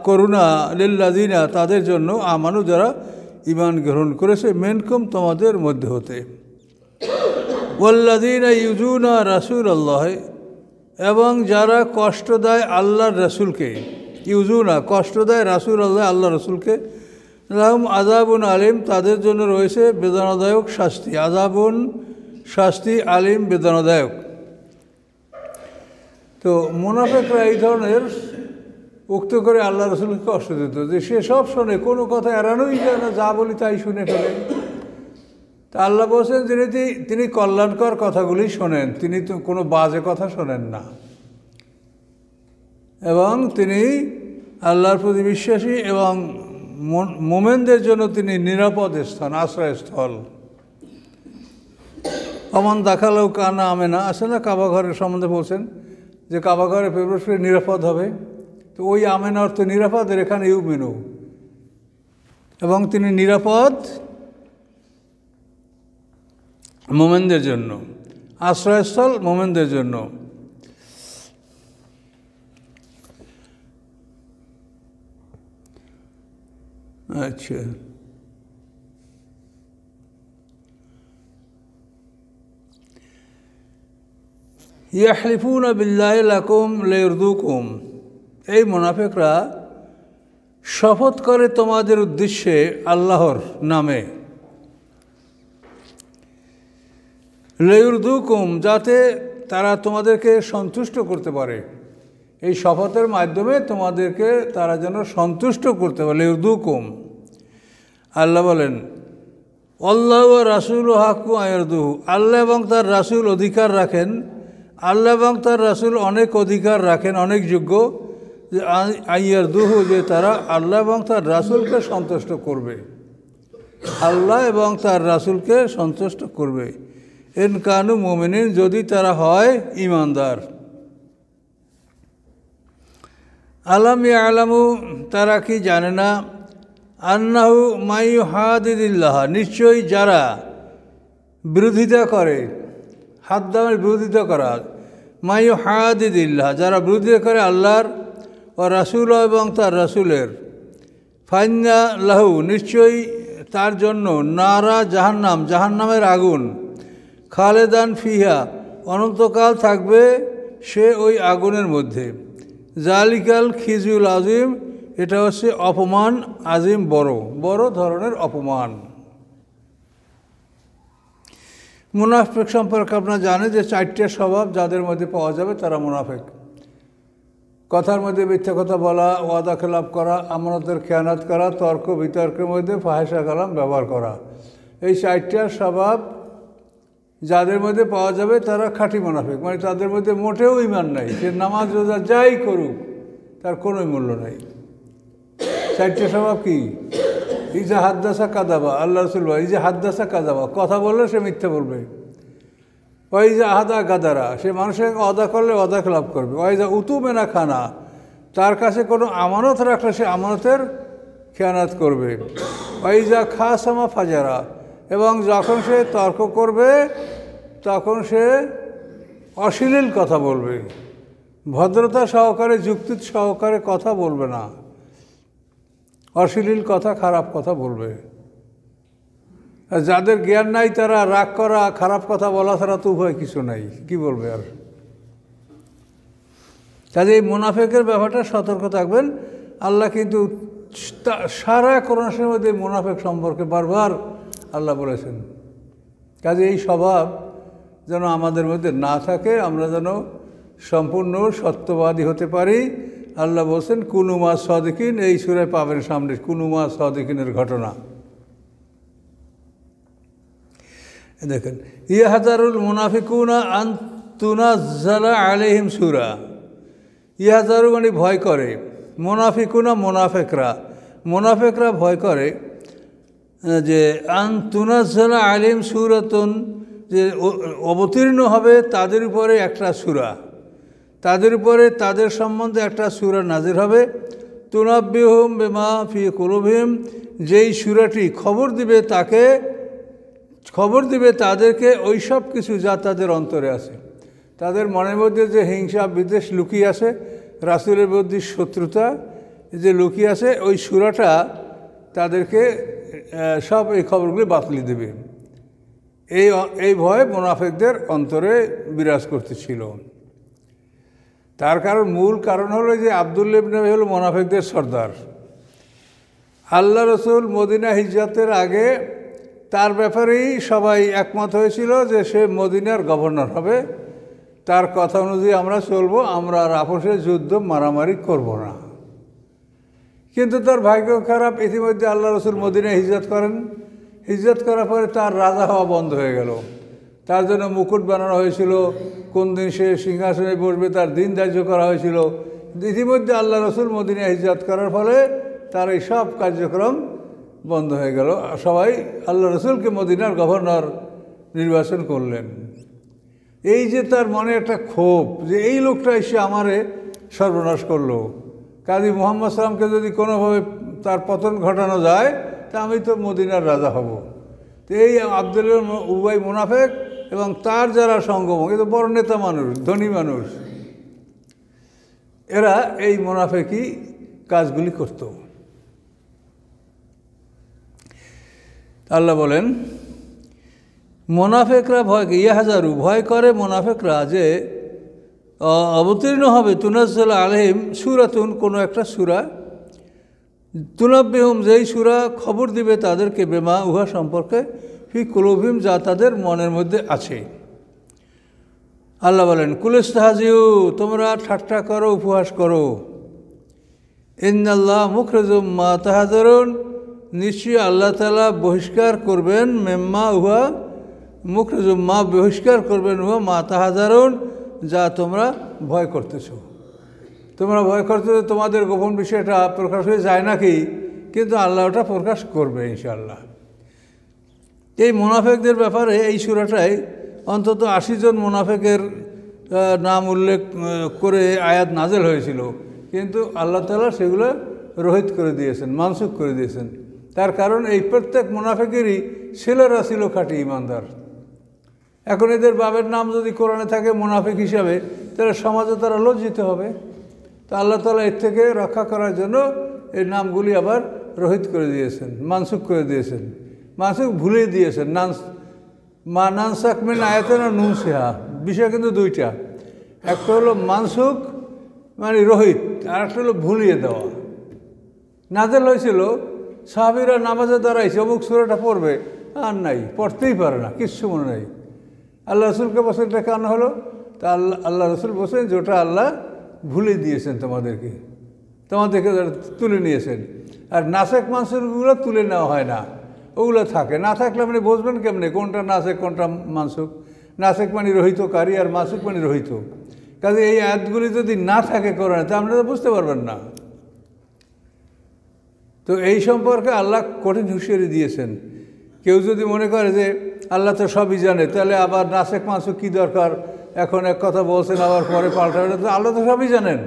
করুণা লিল্লাযিনা তাদের জন্য আমানু যারা ঈমান গ্রহণ করেছে মিনকুম তোমাদের মধ্যে হতে ওয়াল্লাযিনা ইউযুনা রাসূলাল্লাহ এবং যারা কষ্ট দেয় আল্লাহর রাসূলকে ইউযুনা কষ্ট দেয় রাসূলাল্লাহ আল্লাহর রাসূলকে লাহুম আযাবুন আলিম তাদের জন্য রয়েছে বেদনাদায়ক শাস্তি আযাবুন শাস্তি আলিম বেদনাদায়ক। তো মুনাফিকরা এই ধরনের উক্ত করে আল্লাহ রাসূলকে কষ্ট দিত যে সে সব শোনে কোনো কথা এড়ানোই যায় না যা বলি তাই শুনে ফেলে। তা আল্লাহ বলছেন তিনি কল্যাণকর কথাগুলি শোনেন তিনি তো কোনো বাজে কথা শোনেন না এবং তিনি আল্লাহর প্রতি বিশ্বাসী এবং মোমেনদের জন্য তিনি নিরাপদ স্থান আশ্রয়স্থল। অমান দাখালেও কানা আমেনা আসে না কাবা ঘরের সম্বন্ধে বলছেন যে কাবা ঘরে প্রবেশ করে নিরাপদ হবে তো ওই আমেনা অর্থ নিরাপদের এখানে ইউমিনু এবং তিনি নিরাপদ মোমেনদের জন্য আশ্রয়স্থল মোমেনদের জন্য। আচ্ছা ইয়াহলিফুনা বিল্লাহি লাকুম লিয়ারদুকুম এই মুনাফিকরা শপথ করে তোমাদের উদ্দেশ্যে আল্লাহর নামে লিয়ারদুকুম যাতে তারা তোমাদেরকে সন্তুষ্ট করতে পারে এই শপথের মাধ্যমে তোমাদেরকে তারা যেন সন্তুষ্ট করতে পারে লিয়ারদুকুম। আল্লাহ বলেন আল্লাহু ওয়া রাসূলুহু হাক্কু আয়ারদুহু আল্লাহ এবং তার রাসূল অধিকার রাখেন আল্লাহ এবং তার রাসূল অনেক অধিকার রাখেন অনেক যোগ্য যে আয়ারদুহু যে তারা আল্লাহ এবং তার রাসূলকে সন্তুষ্ট করবে আল্লাহ এবং তার রাসূলকে সন্তুষ্ট করবে ইন কানু মুমিনিন যদি তারা হয় ঈমানদার। আলাম ইয়ালামু তারা কি জানে না আন্নাহু মাইয়ুহাদিদিল্লাহ নিশ্চয়ই যারা বিরোধিতা করে হাদ্দামের বিরোধিতা করা মাইয়ুহাদিদিল্লাহ যারা বিরোধিতা করে আল্লাহর ও রাসূল এবং তার রাসূলের ফাইন্না লাহু নিশ্চয়ই তার জন্য নারা জাহান্নামের আগুন খালেদান ফিহা অনন্তকাল থাকবে সে ওই আগুনের মধ্যে জালিকাল খিজুল আজিম এটা হচ্ছে অপমান আজিম বড় ধরনের অপমান। মুনাফিক সম্পর্কে আপনারা জানেন যে 4টে স্বভাব যাদের মধ্যে পাওয়া যাবে তারা মুনাফিক। কথার মধ্যে মিথ্যা কথা বলা ওয়াদা খেলাপ করা আমানতের খেয়ানত করা তর্ক বিতর্কের মধ্যে ফাহিশা কালাম ব্যবহার করা এই 4টে স্বভাব যাদের মধ্যে পাওয়া যাবে তারা খাঁটি মুনাফিক মানে তাদের মধ্যে মোটেও ঈমান নাই সে নামাজ রোজা যাই করুক তার কোনো মূল্য নাই। 4টে স্বভাব কি ইজা হাদ্দাসা কাদাবা আল্লাহ রাসূল বলেন ইজা হাদ্দাসা কাদাবা কথা বললে সে মিথ্যা বলবে ওয়াইজা আহাদা গাদারা সে মানুষের ওয়াদা করলে ওয়াদা খেলাপ করবে ওয়াইজা উতুমেনা খানা তার কাছে কোনো আমানত রাখলে সে আমানতের খেয়ানত করবে ওয়াইজা খাসামা ফাজারা এবং যখন সে তর্ক করবে তখন সে অশ্লীল কথা বলবে ভদ্রতা সহকারে যুক্তি সহকারে কথা বলবে না অশ্লীল কথা খারাপ কথা বলবে। যাদের জ্ঞান নাই তারা রাগ করা খারাপ কথা বলা ছাড়া তো উভয় কিছু নাই কি বলবে আর। কাজে এই মুনাফিকের ব্যাপারটা সতর্ক থাকবেন। আল্লাহ কিন্তু সারা কোরআনের মধ্যে মুনাফিক সম্পর্কে বারবার আল্লাহ বলেছেন। কাজে এই স্বভাব যেন আমাদের মধ্যে না থাকে আমরা যেন সম্পূর্ণ সত্যবাদী হতে পারি। আল্লাহ বলছেন কুনুমা সাদিকিন এই সূরায় পাবেন সামনে কুনুমা সাদিকিনের ঘটনা দেখেন ইয়াহজারুল মুনাফিকুনা আন তুনাজ্জালা আলাইহিম সূরা ইয়াহজারু মানে ভয় করে মুনাফিকুনা মুনাফিকরা ভয় করে যে আন তুনাজ্জালা আলাইহিম সূরাতুন যে অবতীর্ণ হবে তাদের উপরে একটা সূরা তাদের উপরে তাদের সম্বন্ধে একটা সূরা নাজির হবে তুনাব্বিহুম বিমা ফি কুলুবিহিম যেই সূরাটি খবর দিবে তাদেরকে ওই সব কিছু যা তাদের অন্তরে আছে তাদের মনের মধ্যে যে হিংসা বিদ্বেষ লুকিয়ে আছে রাসূলের প্রতি শত্রুতা যে লুকিয়ে আছে ওই সূরাটা তাদেরকে সব এই খবরগুলি বাতলি দেবে। এই ভয় মুনাফিকদের অন্তরে বিরাজ করতেছিল। তার মূল কারণ হলো যে আব্দুল্লাহ ইবনে উবাই হলো মুনাফিকদের সর্দার। আল্লাহ রসুল মদিনা হিজরতের আগে তার ব্যাপারেই সবাই একমত হয়েছিল যে সে মদিনার গভর্নর হবে, তার কথা অনুযায়ী আমরা চলবো, আমরা আর আপোষে যুদ্ধ মারামারি করব না। কিন্তু তার ভাগ্য খারাপ, ইতিমধ্যে আল্লাহ রসুল মদিনায় হিজরত করেন। হিজরত করার পরে তার রাজা হওয়া বন্ধ হয়ে গেল। তার জন্য মুকুট বানানো হয়েছিল, কোন দিন সে সিংহাসনে বসবে তার দিন ধার্য করা হয়েছিল। ইতিমধ্যে আল্লাহ রসুল মদিনায় হিজরত করার ফলে তার এই সব কার্যক্রম বন্ধ হয়ে গেল। সবাই আল্লাহ রসুলকে মদিনার গভর্নর নির্বাচন করলেন। এই যে তার মনে একটা ক্ষোভ যে এই লোকটা এসে আমারে সর্বনাশ করলো, কাজী মুহাম্মদ সাল্লামকে যদি কোনোভাবে তার পতন ঘটানো যায় তা আমি তো মদিনার রাজা হব। তো এই আব্দুল্লাহ উবাই মুনাফিক এবং তার যারা সঙ্গম, এ তো বড় নেতা মানুষ, ধনী মানুষ, এরা এই মুনাফিকি কাজগুলি করত। আল্লাহ বলেন মুনাফিকরা ইয়াহজারু ভয় করে মুনাফিকরা যে অবতীর্ণ হবে তুনাজ্জাল আলাইহিম সূরাতুন কোনো একটা সূরা, তুনাব্বিহুম যেই সূরা খবর দিবে তাদেরকে বেমা উহা সম্পর্কে ফি কুলুবিহিম যা তাদের মনের মধ্যে আছে। আল্লাহ বলেন কুলিস্তাহজিউ তোমরা ঠাট্টা করো, উপহাস করো, ইন্নাল্লাহ মুখরিজুম মা তাহজারুন নিশ্চয়ই আল্লাহ তাআলা বহিষ্কার করবেন মেম্মা উহা মুখরিজুম মা বহিষ্কার করবেন উহা মা তাহজারুন যা তোমরা ভয় করতেছো। তোমরা ভয় করতেছো তোমাদের গোপন বিষয়টা প্রকাশ হয়ে যায় নাকি, কিন্তু আল্লাহ ওটা প্রকাশ করবে ইনশাআল্লাহ। এই মুনাফিকদের ব্যাপারে এই সূরাটায় অন্তত 80 জন মুনাফিকের নাম উল্লেখ করে আয়াত নাজেল হয়েছিল, কিন্তু আল্লাহ তাআলা সেগুলো রহিত করে দিয়েছেন, মানসুখ করে দিয়েছেন। তার কারণ এই প্রত্যেক মুনাফিকেরই ছেলেরা ছিল খাঁটি ইমানদার। এখন এদের বাবার নাম যদি কোরআনে থাকে মুনাফিক হিসাবে, তাহলে সমাজে তারা লজ্জিত হবে। তা আল্লাহ তাআলা এর থেকে রক্ষা করার জন্য এই নামগুলি আবার রহিত করে দিয়েছেন, মানসুখ করে দিয়েছেন, মানসুখ ভুলিয়ে দিয়েছেন। নানসাক মিন আয়াতিন নুনসিহা, বিষয় কিন্তু দুইটা, একটা হলো মানসুখ মানে রহিত, আর একটা হলো ভুলিয়ে দেওয়া। নাজেল হয়েছিল সাহাবীরা নামাজে দাঁড়াইছে, অমুক সূরাটা পড়বে, আর নাই, পড়তেই পারে না, কিচ্ছু মনে নাই। আল্লাহ রসুলকে বসে এটা কেন হলো? তা আল্লাহ রসুল বসেন যে ওটা আল্লাহ ভুলে দিয়েছেন তোমাদেরকে তুলে নিয়েছেন। আর নাসেক মানসুকগুলো তুলে নেওয়া হয় না, ওগুলো থাকে। না থাকলে আপনি বুঝবেন কেমনে কোনটা নাসেক কোনটা মানসুক? নাসেক মানে রহিতকারী আর মানসুক মানে রহিত। কাজে এই আয়াতগুলি যদি না থাকে কোরআনে তা আপনারা বুঝতে পারবেন না। তো এই সম্পর্কে আল্লাহ কঠিন হুঁশিয়ারি দিয়েছেন। কেউ যদি মনে করে যে আল্লাহ তো সবই জানে, তাহলে আবার নাসেক মানসুক কী দরকার, এখন এক কথা বলছেন আবার পরে পাল্টাবেন, তো আল্লাহ তো সবই জানেন।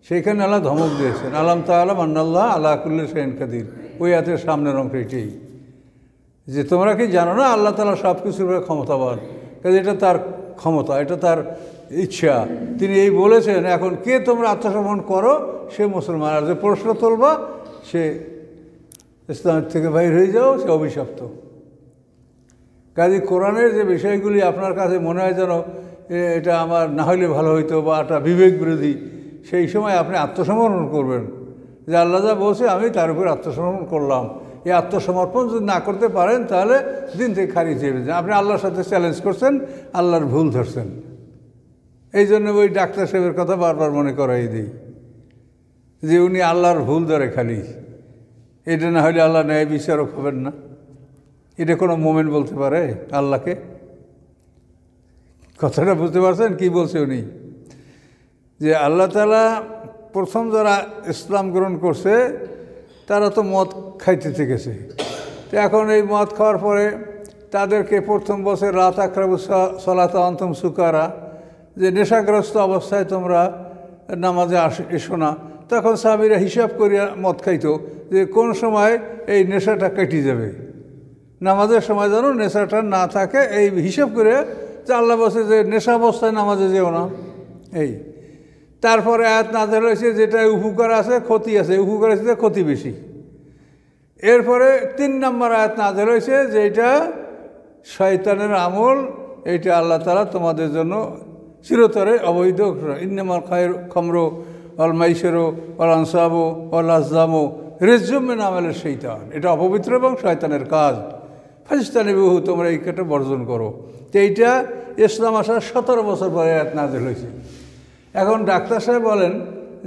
সেইখানে আল্লাহ ধমক দিয়েছেন, আলাম তাআলাম আন্নাল্লাহ আলা কুল্লি শাইইন কাদির। ওই আয়াতের সামনের অংশ এটাই, যে তোমরা কি জানো না আল্লাহ তাআলা সব কিছুর ক্ষমতাবান। কাজে এটা তার ক্ষমতা, এটা তার ইচ্ছা, তিনি এই বলেছেন। এখন কে তোমরা আত্মসমর্পণ করো সে মুসলমান, আর যে প্রশ্ন তুলবা সে ইসলামের থেকে বাইর হয়ে যাও, সে অভিশপ্ত। কাজে কোরআনের যে বিষয়গুলি আপনার কাছে মনে হয় যেন এটা আমার না হলে ভালো হইতো বা এটা বিবেক বিরোধী, সেই সময় আপনি আত্মসমর্পণ করবেন যে আল্লাহ যা বলছে আমি তার উপর আত্মসমর্পণ করলাম। এই আত্মসমর্পণ যদি না করতে পারেন তাহলে দিন থেকে খারিজ হয়ে যাবেন। আপনি আল্লাহর সাথে চ্যালেঞ্জ করছেন, আল্লাহর ভুল ধরছেন। এই জন্য ওই ডাক্তার সাহেবের কথা বারবার মনে করাই দিই যে উনি আল্লাহর ভুল ধরে খালি, এটা না হলে আল্লাহ ন্যায় বিচারক হবেন না। এটা কোনো মোমেন্ট বলতে পারে আল্লাহকে? কথাটা বুঝতে পারছেন কি বলছে উনি? যে আল্লাহ তাআলা প্রথম যারা ইসলাম গ্রহণ করছে তারা তো মদ খাইতে থেকেছে। তো এখন এই মদ খাওয়ার পরে তাদেরকে প্রথম বছর লা তাকরাবু সলাতা আনতুম সুকারা, যে নেশাগ্রস্ত অবস্থায় তোমরা নামাজে এসো না। তখন সাহাবীরা হিসাব করিয়া মদ খাইতো যে কোন সময় এই নেশাটা কেটে যাবে, নামাজের সময় যেন নেশাটা না থাকে, এই হিসাব করে যে আল্লাহ বলছে যে নেশা অবস্থায় নামাজে যেও না। এই তারপরে আয়াত নাযিল হয়েছে যেটা উপকার আছে ক্ষতি আছে, উপকার আছে ক্ষতি বেশি। এরপরে 3 নম্বর আয়াত নাযিল হয়েছে যেটা শয়তানের আমল, এইটা আল্লাহ তাআলা তোমাদের জন্য চিরতরে অবৈধ। ইন্নামাল খামরু ওয়াল মাইসিরু ওয়াল আনসাবু ওয়াল আজলামু রিজজুম মিন আমালিশ শাইতান, এটা অপবিত্র এবং শয়তানের কাজ। ফাজতানিবুহু, তোমরা এই কাজটা বর্জন করো। তো এইটা ইসলাম আসার 17 বছর পরে আয়াত নাযিল হয়েছে। এখন ডাক্তার সাহেব বলেন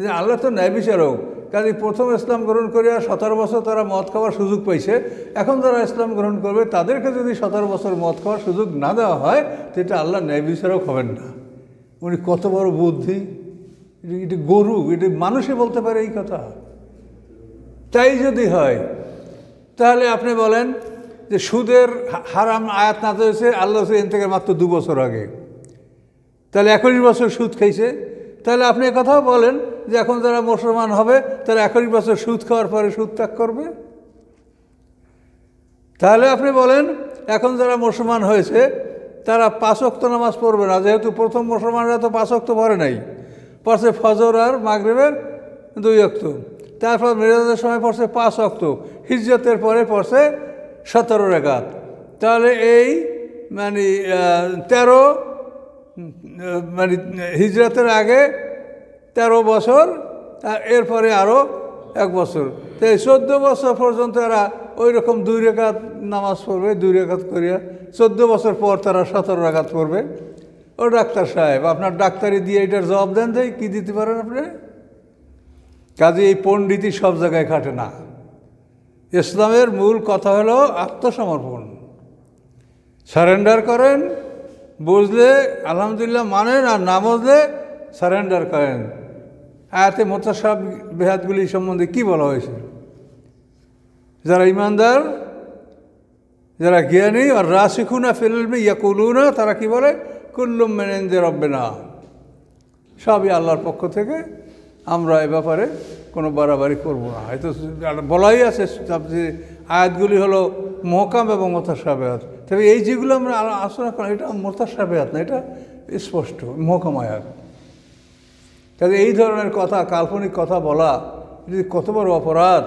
যে আল্লাহ তো ন্যায় বিচারক, কাজে প্রথম ইসলাম গ্রহণ করিয়া 17 বছর তারা মদ খাওয়ার সুযোগ পাইছে, এখন যারা ইসলাম গ্রহণ করবে তাদেরকে যদি 17 বছর মদ খাওয়ার সুযোগ না দেওয়া হয় তো এটা আল্লাহ ন্যায় বিচারক হবেন না। উনি কত বড় বুদ্ধি! এটি গরু, এটি মানুষে বলতে পারে এই কথা? তাই যদি হয় তাহলে আপনি বলেন যে সুদের হারাম আয়াত নাযিল হয়েছে আল্লাহ এন থেকে মাত্র 2 বছর আগে, তাহলে 21 বছর সুদ খাইছে। তাহলে আপনি কথাও বলেন যে এখন যারা মুসলমান হবে তারা 21 বছর সুদ খাওয়ার পরে সুদ ত্যাগ করবে। তাহলে আপনি বলেন এখন যারা মুসলমান হয়েছে তারা 5 ওয়াক্ত নামাজ পড়বে না, যেহেতু প্রথম মুসলমানরা তো 5 ওয়াক্ত পড়ে নাই, পড়ছে ফজর আর মাগরিবের 2 ওয়াক্ত, তারপর মিরাজের সময় পড়ছে 5 ওয়াক্ত, হিজরতের পরে পড়ছে 17 রাকাত। তাহলে এই মানে 13 মানে হিজরতের আগে 13 বছর, আর এরপরে আরও 1 বছর, তো এই 14 বছর পর্যন্ত এরা ওই রকম 2 রাকাত নামাজ পড়বে, 2 রাকাত করিয়া 14 বছর পর তারা 17 রাকাত পড়বে। ও ডাক্তার সাহেব, আপনার ডাক্তারি দিয়ে এটার জবাব দেন, তাই কী দিতে পারেন আপনি? কাজে এই পণ্ডিতই সব জায়গায় খাটে না। ইসলামের মূল কথা হলো আত্মসমর্পণ, সারেন্ডার করেন, বুঝলে আলহামদুলিল্লাহ মানেন, আর না বুঝলে সারেন্ডার করেন। আয়াতে মুতাশাবিহাতগুলি সম্বন্ধে কি বলা হয়েছে? যারা ইমানদার, যারা জ্ঞানী, আর রাসিখুনা ফিল ইলমি ইয়াকুলুনা, তারা কি বলে? কুল্লুম মিন ইনদি রাব্বিনা, সবই আল্লাহর পক্ষ থেকে, আমরা এ ব্যাপারে কোনো বাড়াবাড়ি করব না। হয়তো বলাই আছে যে আয়াতগুলি হলো মুহকাম এবং মুতাশাবিহাত, তবে এই যেগুলো আমরা আলোচনা করি এটা মুতাশাবিহাত না, এটা স্পষ্ট মুহকাম আয়াত। কাজে এই ধরনের কথা, কাল্পনিক কথা বলা যদি কত বড় অপরাধ,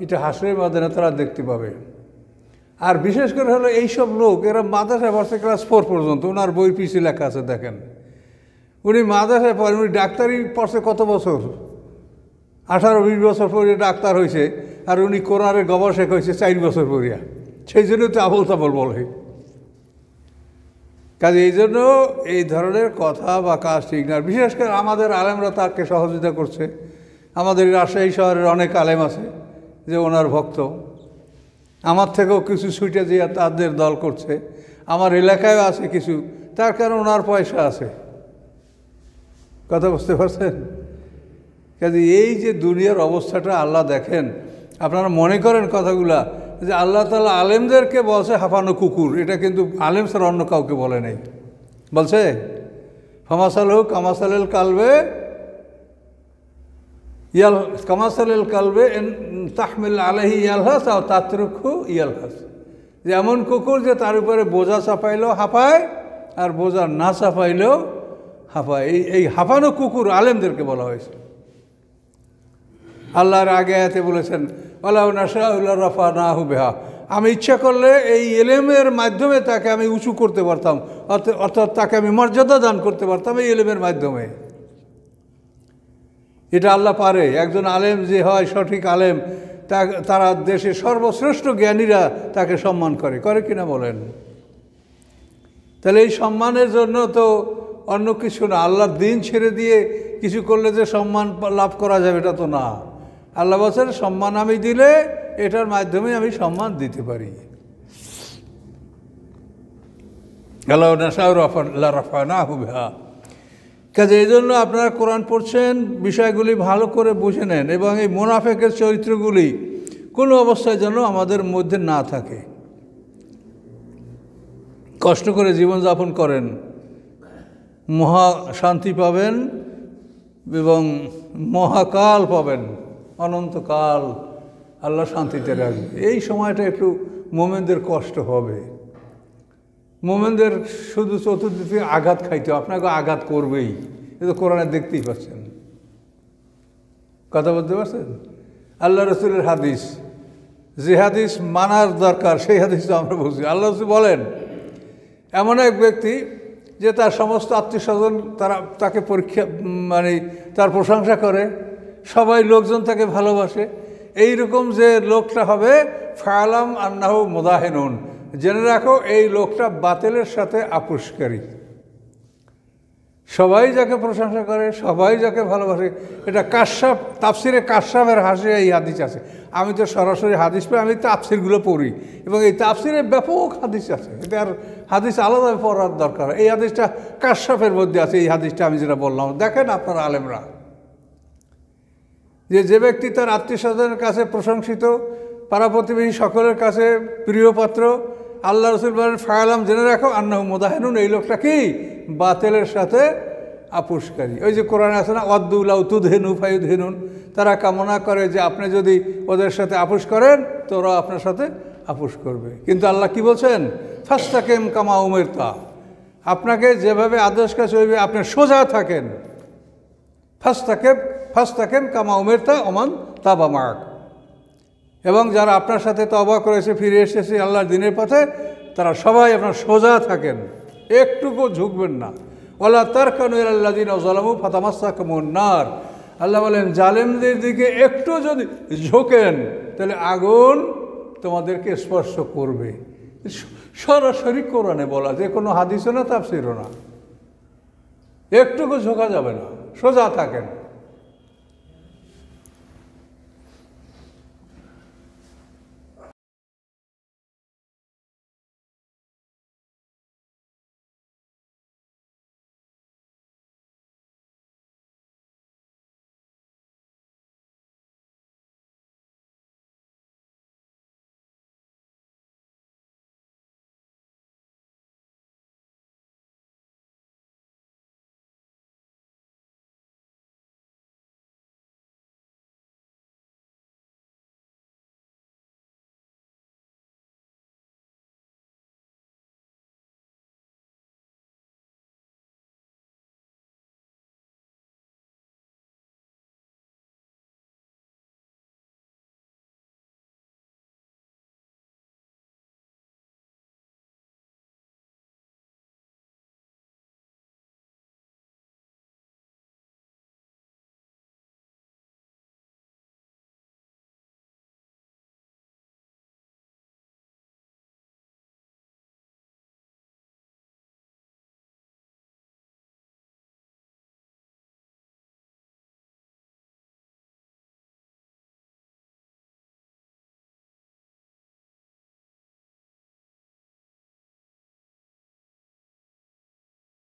এটা হাসরের ময়দানে তারা দেখতে পাবে। আর বিশেষ করে হলো এইসব লোক, এরা মাদ্রাসায় পড়ছে ক্লাস 4 পর্যন্ত, ওনার বই পিছিয়ে লেখা আছে দেখেন, উনি মাদ্রাসায় পড়েন, উনি ডাক্তারি পড়ছে কত বছর? 18-20 বছর পরে ডাক্তার হয়েছে, আর উনি কোরআনের গবেষক হয়েছে 4 বছর পরিয়া, সেই জন্য তো আবল তাবল বলে। কাজে এই জন্য এই ধরনের কথা বা কাজ ঠিক না। বিশেষ করে আমাদের আলেমরা তাকে সহযোগিতা করছে। আমাদের রাজশাহী শহরের অনেক আলেম আছে যে ওনার ভক্ত, আমার থেকেও কিছু ছুটে দিয়ে তাদের দল করছে, আমার এলাকায়ও আছে কিছু, তার কারণ ওনার পয়সা আছে। কথা বুঝতে পারছেন? কাজে এই যে দুনিয়ার অবস্থাটা আল্লাহ দেখেন, আপনারা মনে করেন কথাগুলা যে আল্লাহ তাআলা আলেমদেরকে বলছে হাঁপানো কুকুর, এটা কিন্তু আলেম ছাড়া অন্য কাউকে বলে নাই। বলছে ফামাসালহু কামাসালিল কালবে কামাসালিল কালবে তাহমিল আলাইহি ইয়ালহাস আও তাতরুকহু ইয়ালহাস, যে এমন কুকুর যে তার উপরে বোঝা চাপাইলেও হাঁপায় আর বোঝা না চাপাইলেও হাঁপায়। এই হাঁপানো কুকুর আলেমদেরকে বলা হয়েছে। আল্লাহর আগে আয়াতে বলেছেন ওয়ালাউ নাশাউ লারাফানাহু বিহা, আমি ইচ্ছা করলে এই ইলমের মাধ্যমে তাকে আমি উঁচু করতে পারতাম, অর্থাৎ তাকে আমি মর্যাদা দান করতে পারতাম এই ইলমের মাধ্যমে। এটা আল্লাহ পারে। একজন আলেম যে হয় সঠিক আলেম, তারা দেশের সর্বশ্রেষ্ঠ জ্ঞানীরা তাকে সম্মান করে কিনা বলেন? তাহলে এই সম্মানের জন্য তো অন্য কিছু না, আল্লাহর দিন ছেড়ে দিয়ে কিছু করলে যে সম্মান লাভ করা যাবে এটা তো না। আল্লাহ বলছেন সম্মান আমি দিলে এটার মাধ্যমে আমি সম্মান দিতে পারি। আল্লাহ নাশাউ লারাফানাহু বিহা। কাজে এই জন্য আপনারা কোরআন পড়ছেন, বিষয়গুলি ভালো করে বুঝে নেন, এবং এই মুনাফিকের চরিত্রগুলি কোনো অবস্থায় যেন আমাদের মধ্যে না থাকে। কষ্ট করে জীবনযাপন করেন, মহা শান্তি পাবেন এবং মহাকাল পাবেন, অনন্তকাল আল্লাহ শান্তিতে রাখবে। এই সময়টা একটু মোমেনদের কষ্ট হবে। মোমেনদের শুধু চতুর্দিকে আঘাত খাইতে, আপনাকে আঘাত করবেই, এ তো কোরআনে দেখতেই পাচ্ছেন। কথা বলতে পারছেন? আল্লাহ রসুলের হাদিস, যে হাদিস মানার দরকার সেই হাদিস তো আমরা বুঝি। আল্লাহ রসুল বলেন, এমন এক ব্যক্তি যে তার সমস্ত আত্মীয় স্বজন তাকে পরীক্ষা মানে তার প্রশংসা করে, সবাই লোকজন তাকে ভালোবাসে, এইরকম যে লোকটা হবে ফালাম আন্নাহু মুদাহিনুন, জেনে রাখো এই লোকটা বাতিলের সাথে আপোষকারী। সবাই যাকে প্রশংসা করে, সবাই যাকে ভালোবাসে, এটা কাশ্যপ, তাফসিরে কাশ্যপের হাসে এই হাদিস আছে। আমি তো সরাসরি হাদিস পাই, আমি তাফসিরগুলো পড়ি এবং এই তাফসিরে ব্যাপক হাদিস আছে, এটা আর হাদিস আলাদাভাবে পড়ার দরকার। এই হাদিসটা কাশ্যপের মধ্যে আছে, এই হাদিসটা আমি যেটা বললাম। দেখেন আপনারা আলেমরা, যে ব্যক্তি তার আত্মীয় স্বজনের কাছে প্রশংসিত, পাড়া প্রতিবেশী সকলের কাছে প্রিয়পাত্র, আল্লাহ রসুল বলেন ফায়ালাম, জেনে রাখো আন্নাহু মুদাহিনুন, এই লোকটা কি বাতিলের সাথে আপোষকারী। ওই যে কোরআনে আছে না, ওয়াদ্দুলাউ তুদহিনু ফায়ুদহিনুন, তারা কামনা করে যে আপনি যদি ওদের সাথে আপোষ করেন তো ওরা আপনার সাথে আপোষ করবে। কিন্তু আল্লাহ কি বলছেন, ফাস্তাকিম কামা উমিরতা, আপনাকে যেভাবে আদেশ কাছে হইবে আপনি সোজা থাকেন। ফাস্তাকিম কামা উমিরতা ওমান তাবা মাক, এবং যারা আপনার সাথে তওবা করেছে, ফিরে এসেছে আল্লাহর দ্বীনের পথে, তারা সবাই আপনার সোজা থাকেন, একটুকু ঝুঁকবেন না। ওয়ালা তারকানু ইলাল্লাযিনা যালামু ফাতামাসসাকুমুন নার, আল্লাহ বলেন জালেমদের দিকে একটু যদি ঝোঁকেন তাহলে আগুন তোমাদেরকে স্পর্শ করবে। সরাসরি কোরআনে বলা, যে কোনো হাদিসও না, তাফসিরও না। একটুকু ঝোঁকা যাবে না, সোজা থাকেন।